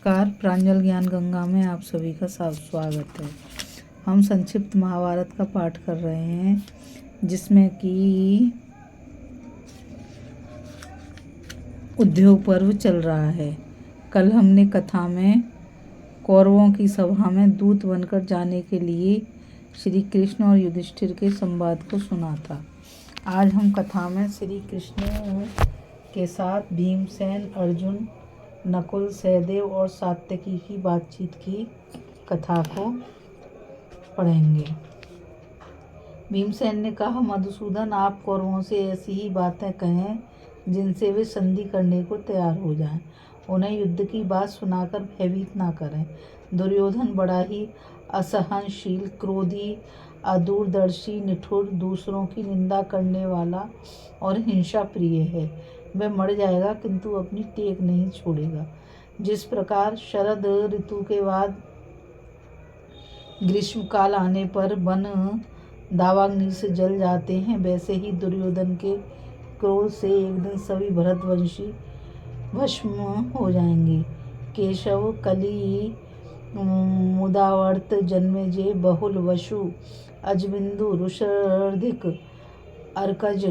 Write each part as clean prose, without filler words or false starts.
नमस्कार। प्रांजल ज्ञान गंगा में आप सभी का स्वागत है। हम संक्षिप्त महाभारत का पाठ कर रहे हैं, जिसमें कि उद्योग पर्व चल रहा है। कल हमने कथा में कौरवों की सभा में दूत बनकर जाने के लिए श्री कृष्ण और युधिष्ठिर के संवाद को सुना था। आज हम कथा में श्री कृष्ण के साथ भीमसेन, अर्जुन, नकुल, सहदेव और सात्यकी की बातचीत की कथा को पढ़ेंगे। भीमसेन ने कहा, मधुसूदन, आप कौरवों से ऐसी ही बातें कहें जिनसे वे संधि करने को तैयार हो जाएं। उन्हें युद्ध की बात सुनाकर भयभीत ना करें। दुर्योधन बड़ा ही असहनशील, क्रोधी, अदूरदर्शी, निठुर, दूसरों की निंदा करने वाला और हिंसा प्रिय है। वह मर जाएगा किंतु अपनी टेक नहीं छोड़ेगा। जिस प्रकार शरद ऋतु के बाद ग्रीष्मकाल आने पर वन दावाग्नि से जल जाते हैं, वैसे ही दुर्योधन के क्रोध से एक दिन सभी भरतवंशी भस्म हो जाएंगे। केशव, कली, मुदावर्त, जन्मेजय, बहुल, वसु, अजबिंदु, रुषर्धिक, अर्कज,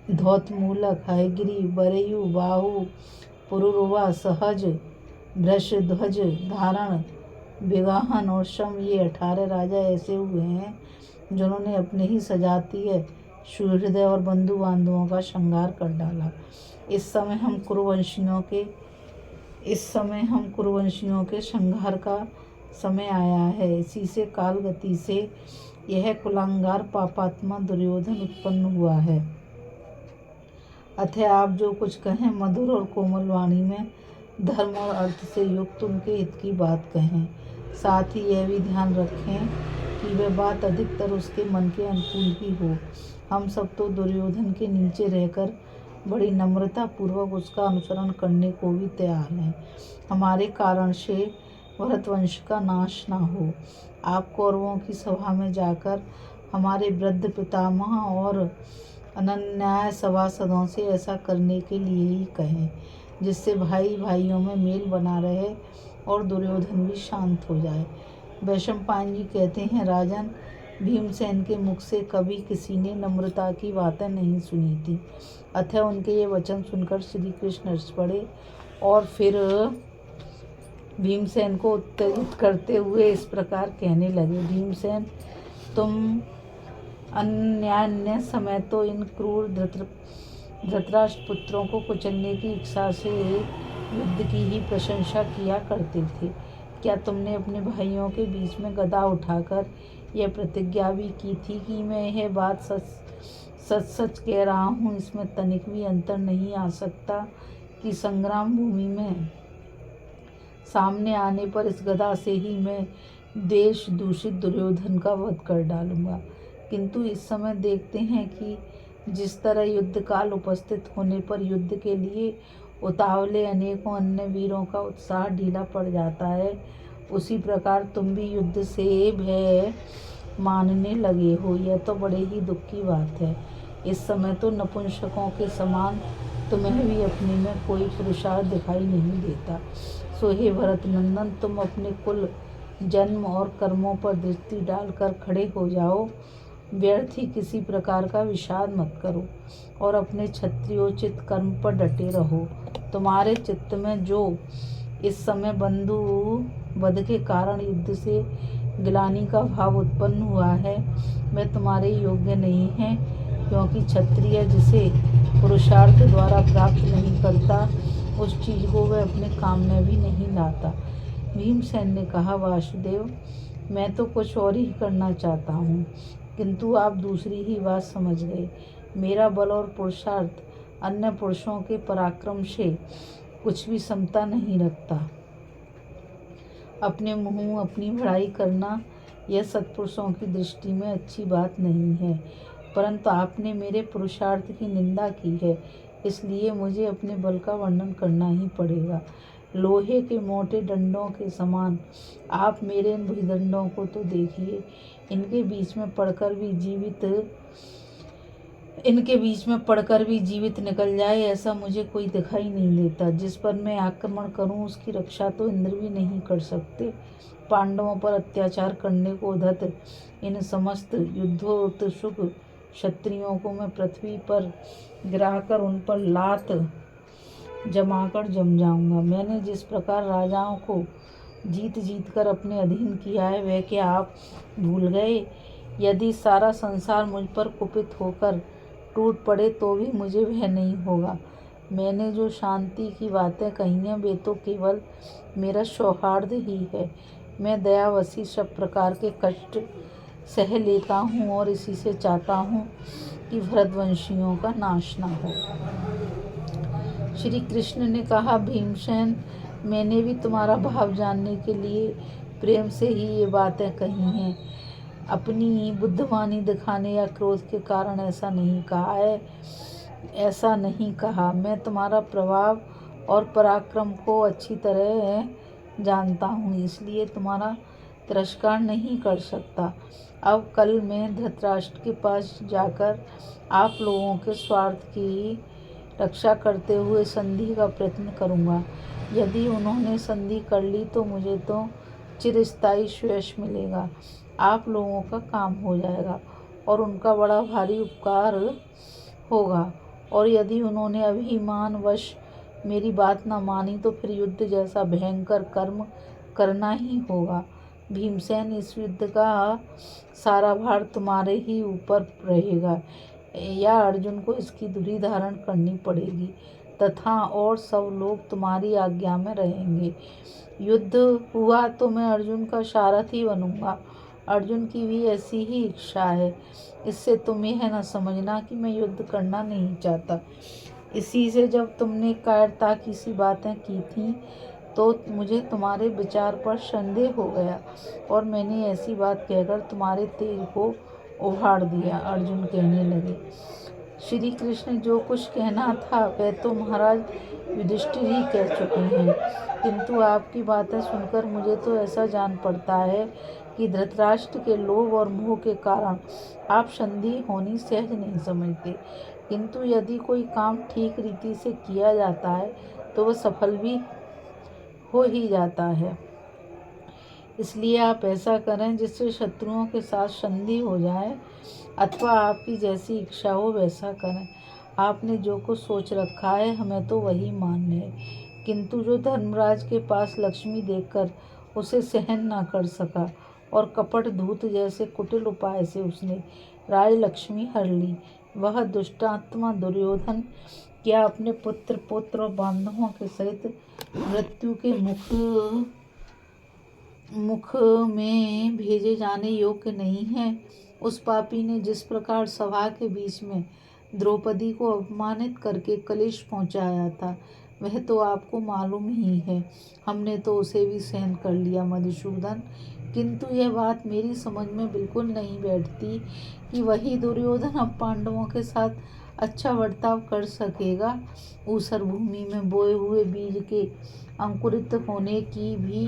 धौतमूलक, हयग्रीव, बरयु, बाहु, पुरुरवा, सहज, वृषध्वज, धारण, विगाहन और शम, ये 18 राजा ऐसे हुए हैं जिन्होंने अपने ही सजातीय सुहृदय और बंधु बांधवों का संहार कर डाला। इस समय हम कुरुवंशियों के संहार का समय आया है। इसी से काल गति से यह कुलांगार पापात्मा दुर्योधन उत्पन्न हुआ है। अतः आप जो कुछ कहें मधुर और कोमल वाणी में धर्म और अर्थ से युक्त उनके हित की बात कहें। साथ ही यह भी ध्यान रखें कि वह बात अधिकतर उसके मन के अनुकूल ही हो। हम सब तो दुर्योधन के नीचे रहकर बड़ी नम्रता पूर्वक उसका अनुसरण करने को भी तैयार हैं। हमारे कारण से भरतवंश का नाश न हो। आप कौरवों की सभा में जाकर हमारे वृद्ध पितामह और अनन्याय सभासदों से ऐसा करने के लिए ही कहें, जिससे भाई भाइयों में मेल बना रहे और दुर्योधन भी शांत हो जाए। वैशंपायन जी कहते हैं, राजन, भीमसेन के मुख से कभी किसी ने नम्रता की बातें नहीं सुनी थी। अतः उनके ये वचन सुनकर श्री कृष्ण हंस पड़े और फिर भीमसेन को उत्तेजित करते हुए इस प्रकार कहने लगे, भीमसेन, तुम अन्यान्य समय तो इन क्रूर धृतराष्ट्र पुत्रों को कुचलने की इच्छा से युद्ध की ही प्रशंसा किया करते थे। क्या तुमने अपने भाइयों के बीच में गदा उठाकर यह प्रतिज्ञा भी की थी कि मैं यह बात सच कह रहा हूँ, इसमें तनिक भी अंतर नहीं आ सकता कि संग्राम भूमि में सामने आने पर इस गदा से ही मैं देश दूषित दुर्योधन का वध कर डालूंगा। किंतु इस समय देखते हैं कि जिस तरह युद्ध काल उपस्थित होने पर युद्ध के लिए उतावले अनेकों अन्य वीरों का उत्साह ढीला पड़ जाता है, उसी प्रकार तुम भी युद्ध से भय मानने लगे हो। यह तो बड़े ही दुख की बात है। इस समय तो नपुंसकों के समान तुम्हें भी अपने में कोई पुरुषार्थ दिखाई नहीं देता। सो हे भरत नंदन, तुम अपने कुल, जन्म और कर्मों पर दृष्टि डालकर खड़े हो जाओ। व्यर्थ ही किसी प्रकार का विषाद मत करो और अपने क्षत्रियोचित कर्म पर डटे रहो। तुम्हारे चित्त में जो इस समय बंधु वध के कारण युद्ध से गिलानी का भाव उत्पन्न हुआ है, वह तुम्हारे योग्य नहीं है, क्योंकि क्षत्रिय जिसे पुरुषार्थ द्वारा प्राप्त नहीं करता, उस चीज को वह अपने काम में भी नहीं लाता। भीमसेन ने कहा, वासुदेव, मैं तो कुछ और ही करना चाहता हूँ, किंतु आप दूसरी ही बात समझ गए। मेरा बल और पुरुषार्थ अन्य पुरुषों के पराक्रम से कुछ भी समता नहीं रखता। अपने मुँह अपनी बड़ाई करना यह सत्पुरुषों की दृष्टि में अच्छी बात नहीं है, परंतु आपने मेरे पुरुषार्थ की निंदा की है, इसलिए मुझे अपने बल का वर्णन करना ही पड़ेगा। लोहे के मोटे डंडों के समान आप मेरे इन भुजदंडों को तो देखिए। इनके बीच में पड़कर भी जीवित इनके बीच में पड़कर भी जीवित निकल जाए, ऐसा मुझे कोई दिखाई नहीं देता। जिस पर मैं आक्रमण करूं उसकी रक्षा तो इंद्र भी नहीं कर सकते। पांडवों पर अत्याचार करने को उद्धत इन समस्त युद्धोत्सुक क्षत्रियों को मैं पृथ्वी पर गिराकर उन पर लात जमाकर जम जाऊंगा। मैंने जिस प्रकार राजाओं को जीत जीत कर अपने अधीन किया है, वह क्या आप भूल गए? यदि सारा संसार मुझ पर कुपित होकर टूट पड़े तो भी मुझे भय नहीं होगा। मैंने जो शांति की बातें कही हैं वे तो केवल मेरा सौहार्द ही है। मैं दयावशी सब प्रकार के कष्ट सह लेता हूँ और इसी से चाहता हूँ कि भरतवंशियों का नाश न हो। श्री कृष्ण ने कहा, भीमसेन, मैंने भी तुम्हारा भाव जानने के लिए प्रेम से ही ये बातें कही हैं। अपनी बुद्धिमानी दिखाने या क्रोध के कारण ऐसा नहीं कहा है। ऐसा नहीं कहा। मैं तुम्हारा प्रभाव और पराक्रम को अच्छी तरह जानता हूँ, इसलिए तुम्हारा तिरस्कार नहीं कर सकता। अब कल मैं धृतराष्ट्र के पास जाकर आप लोगों के स्वार्थ की रक्षा करते हुए संधि का प्रयत्न करूँगा। यदि उन्होंने संधि कर ली तो मुझे तो चिरस्थायी श्रेयस मिलेगा, आप लोगों का काम हो जाएगा और उनका बड़ा भारी उपकार होगा। और यदि उन्होंने अभिमानवश मेरी बात न मानी तो फिर युद्ध जैसा भयंकर कर्म करना ही होगा। भीमसेन, इस युद्ध का सारा भार तुम्हारे ही ऊपर रहेगा या अर्जुन को इसकी धुरी धारण करनी पड़ेगी तथा और सब लोग तुम्हारी आज्ञा में रहेंगे। युद्ध हुआ तो मैं अर्जुन का सारथी बनूंगा। अर्जुन की भी ऐसी ही इच्छा है। इससे तुम यह न समझना कि मैं युद्ध करना नहीं चाहता। इसी से जब तुमने कायरता की सी बातें की थीं तो मुझे तुम्हारे विचार पर संदेह हो गया और मैंने ऐसी बात कहकर तुम्हारे तेज को उभार दिया। अर्जुन कहने लगे, श्री कृष्ण, जो कुछ कहना था वह तो महाराज युधिष्ठिर ही कह चुके हैं, किंतु आपकी बातें सुनकर मुझे तो ऐसा जान पड़ता है कि धृतराष्ट्र के लोभ और मोह के कारण आप संधि होनी सहज नहीं समझते। किंतु यदि कोई काम ठीक रीति से किया जाता है तो वह सफल भी हो ही जाता है। इसलिए आप ऐसा करें जिससे शत्रुओं के साथ संधि हो जाए, अथवा आपकी जैसी इच्छा हो वैसा करें। आपने जो कुछ सोच रखा है हमें तो वही मान्य है। किंतु जो धर्मराज के पास लक्ष्मी देखकर उसे सहन न कर सका और कपट धूत जैसे कुटिल उपाय से उसने राजलक्ष्मी हर ली, वह दुष्टात्मा दुर्योधन क्या अपने पुत्र पुत्र और बांधवों के सहित मृत्यु के मुख में भेजे जाने योग्य नहीं है। उस पापी ने जिस प्रकार सभा के बीच में द्रौपदी को अपमानित करके कलेश पहुंचाया था वह तो आपको मालूम ही है। हमने तो उसे भी सहन कर लिया मधुसूदन, किंतु यह बात मेरी समझ में बिल्कुल नहीं बैठती कि वही दुर्योधन अब पांडवों के साथ अच्छा बर्ताव कर सकेगा। ऊसर भूमि में बोए हुए बीज के अंकुरित होने की भी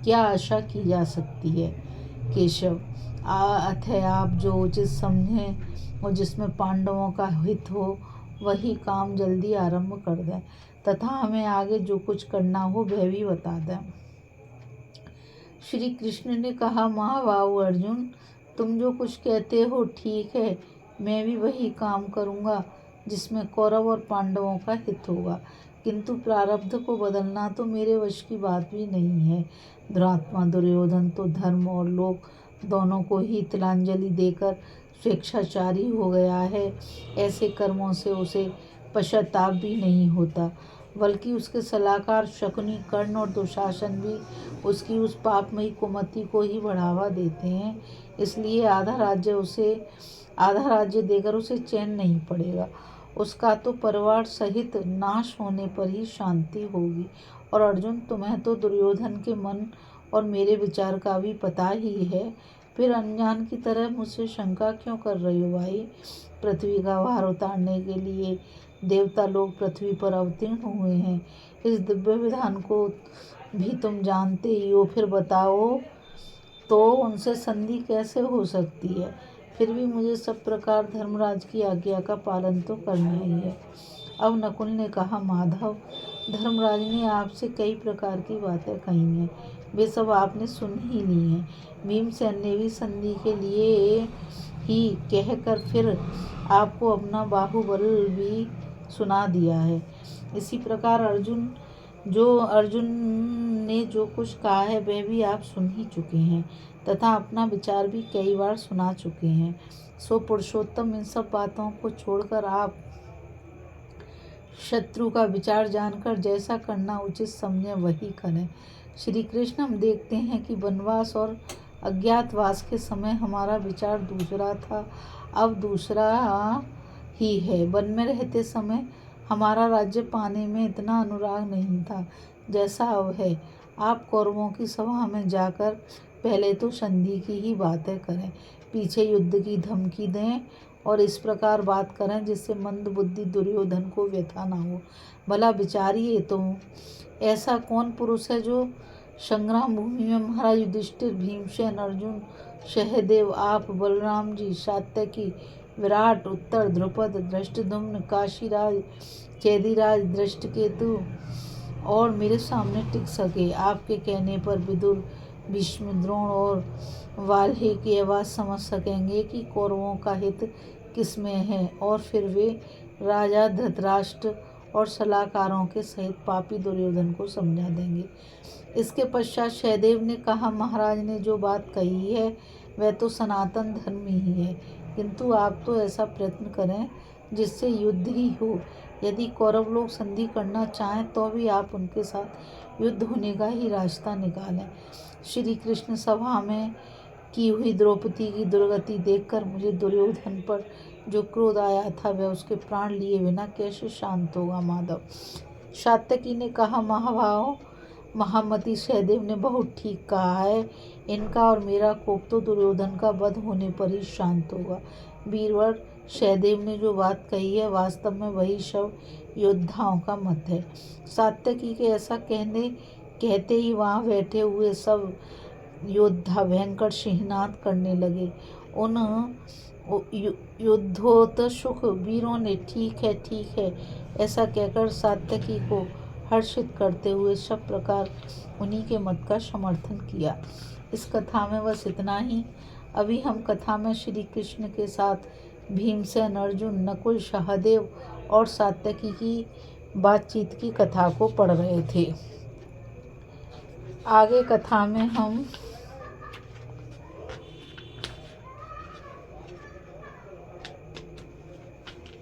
क्या आशा की जा सकती है? केशव, अतः आप जो उचित समझें और जिसमें पांडवों का हित हो वही काम जल्दी आरंभ कर दें तथा हमें आगे जो कुछ करना हो वह भी बता दें। श्री कृष्ण ने कहा, महाबाहु अर्जुन, तुम जो कुछ कहते हो ठीक है। मैं भी वही काम करूँगा जिसमें कौरव और पांडवों का हित होगा, किंतु प्रारब्ध को बदलना तो मेरे वश की बात भी नहीं है। दुरात्मा दुर्योधन तो धर्म और लोक दोनों को ही तिलांजलि देकर स्वेच्छाचारी हो गया है। ऐसे कर्मों से उसे पश्चाताप भी नहीं होता, बल्कि उसके सलाहकार शकुनी, कर्ण और दुशासन भी उसकी उस पापमयी कुमति को ही बढ़ावा देते हैं। इसलिए आधा राज्य देकर उसे चैन नहीं पड़ेगा। उसका तो परिवार सहित नाश होने पर ही शांति होगी। और अर्जुन, तुम्हें तो दुर्योधन के मन और मेरे विचार का भी पता ही है, फिर अनजान की तरह मुझसे शंका क्यों कर रही हो भाई? पृथ्वी का भार उतारने के लिए देवता लोग पृथ्वी पर अवतीर्ण हुए हैं। इस दिव्य विधान को भी तुम जानते ही हो, फिर बताओ तो उनसे संधि कैसे हो सकती है? फिर भी मुझे सब प्रकार धर्मराज की आज्ञा का पालन तो करना ही है। अब नकुल ने कहा, माधव, धर्मराज ने आपसे कई प्रकार की बातें कही हैं, वे सब आपने सुन ही ली हैं। भीमसेन ने भी संधि के लिए ही कहकर फिर आपको अपना बाहुबल भी सुना दिया है। इसी प्रकार अर्जुन ने जो कुछ कहा है वह भी आप सुन ही चुके हैं तथा अपना विचार भी कई बार सुना चुके हैं। सो पुरुषोत्तम, इन सब बातों को छोड़कर आप शत्रु का विचार जानकर जैसा करना उचित समझें वही करें। श्री कृष्ण, हम देखते हैं कि वनवास और अज्ञातवास के समय हमारा विचार दूसरा था, अब दूसरा ही है। वन में रहते समय हमारा राज्य पाने में इतना अनुराग नहीं था जैसा अब है। आप कौरवों की सभा में जाकर पहले तो संधि की ही बातें करें, पीछे युद्ध की धमकी दें और इस प्रकार बात करें जिससे मंद बुद्धि दुर्योधन को व्यथा न हो। भला विचारिए तो, ऐसा कौन पुरुष है जो संग्राम भूमि में महाराज युधिष्ठिर, भीमसेन, अर्जुन, सहदेव, आप, बलराम जी, सात्यकी, विराट, उत्तर, द्रुपद, धृष्टद्युम्न, काशीराज, चेदिराज, धृष्टकेतु और मेरे सामने टिक सके। आपके कहने पर विदुर, भीष्म, द्रोण और वाल्ही की आवाज़ समझ सकेंगे कि कौरवों का हित किसमें है और फिर वे राजा धृतराष्ट्र और सलाहकारों के सहित पापी दुर्योधन को समझा देंगे। इसके पश्चात सहदेव ने कहा, महाराज ने जो बात कही है वह तो सनातन धर्म ही है, किंतु आप तो ऐसा प्रयत्न करें जिससे युद्ध ही हो। यदि कौरव लोग संधि करना चाहें तो भी आप उनके साथ युद्ध होने का ही रास्ता निकालें। श्री कृष्ण सभा में की हुई द्रौपदी की दुर्गति देखकर मुझे दुर्योधन पर जो क्रोध आया था वह उसके प्राण लिए बिना कैसे शांत होगा। माधव, सात्यकी ने कहा, महाभाव, महामती सहदेव ने बहुत ठीक कहा है। इनका और मेरा कोप तो दुर्योधन का वध होने पर ही शांत होगा। वीरवर, सहदेव ने जो बात कही है वास्तव में वही सब योद्धाओं का मत है। सात्यकी के ऐसा कहते ही वहाँ बैठे हुए सब योद्धा भयंकर सिंहनाद करने लगे। उन युद्धोत्सुक वीरों ने ठीक है ऐसा कहकर सात्यकी को हर्षित करते हुए सब प्रकार उन्हीं के मत का समर्थन किया। इस कथा में बस इतना ही। अभी हम कथा में श्री कृष्ण के साथ भीमसेन, अर्जुन, नकुल, सहदेव और सात्यकी की बातचीत की कथा को पढ़ रहे थे। आगे कथा में हम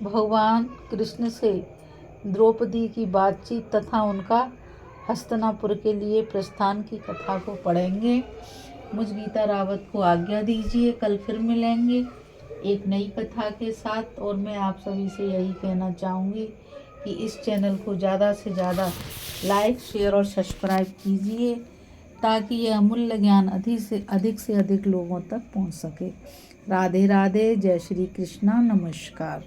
भगवान कृष्ण से द्रौपदी की बातचीत तथा उनका हस्तिनापुर के लिए प्रस्थान की कथा को पढ़ेंगे। मुझ गीता रावत को आज्ञा दीजिए, कल फिर मिलेंगे एक नई कथा के साथ। और मैं आप सभी से यही कहना चाहूँगी कि इस चैनल को ज़्यादा से ज़्यादा लाइक, शेयर और सब्सक्राइब कीजिए ताकि यह अमूल्य ज्ञान अधिक से अधिक लोगों तक पहुँच सके। राधे राधे, जय श्री कृष्णा, नमस्कार।